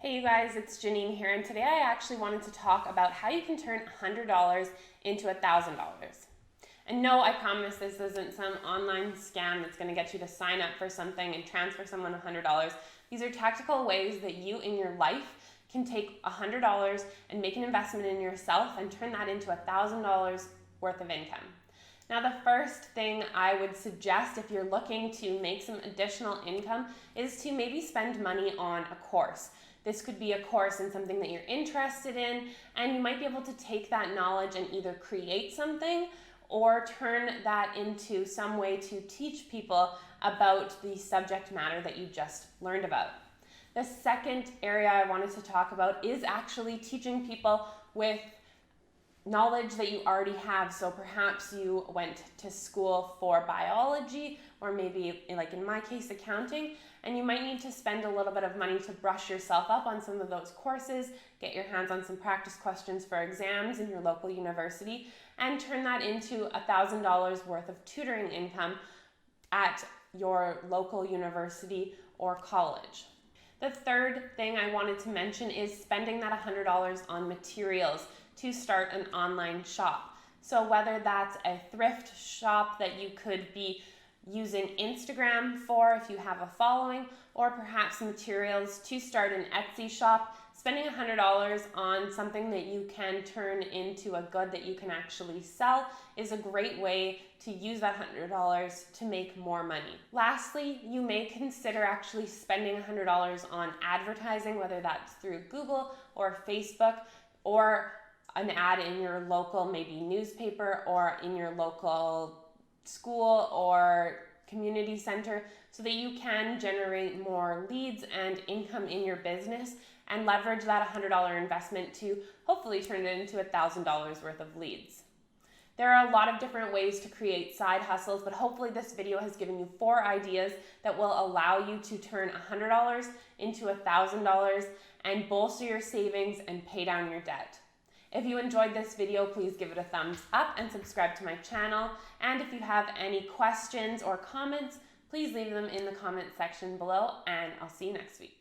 Hey you guys, it's Janine here, and today I actually wanted to talk about how you can turn $100 into $1,000. And no, I promise this isn't some online scam that's going to get you to sign up for something and transfer someone $100. These are tactical ways that you in your life can take $100 and make an investment in yourself and turn that into $1,000 worth of income. Now, the first thing I would suggest if you're looking to make some additional income is to maybe spend money on a course. This could be a course in something that you're interested in, and you might be able to take that knowledge and either create something or turn that into some way to teach people about the subject matter that you just learned about. The second area I wanted to talk about is actually teaching people with knowledge that you already have. So perhaps you went to school for biology, or maybe like in my case, accounting, and you might need to spend a little bit of money to brush yourself up on some of those courses, get your hands on some practice questions for exams in your local university, and turn that into $1,000 worth of tutoring income at your local university or college. The third thing I wanted to mention is spending that $100 on materials to start an online shop. So whether that's a thrift shop that you could be using Instagram for if you have a following, or perhaps materials to start an Etsy shop, spending $100 on something that you can turn into a good that you can actually sell is a great way to use that $100 to make more money. Lastly, you may consider actually spending $100 on advertising, whether that's through Google or Facebook, or an ad in your local maybe newspaper or in your local school or community center, so that you can generate more leads and income in your business and leverage that $100 investment to hopefully turn it into $1,000 worth of leads. There are a lot of different ways to create side hustles, but hopefully this video has given you 4 ideas that will allow you to turn $100 into $1,000 and bolster your savings and pay down your debt. If you enjoyed this video, please give it a thumbs up and subscribe to my channel. And if you have any questions or comments, please leave them in the comment section below, and I'll see you next week.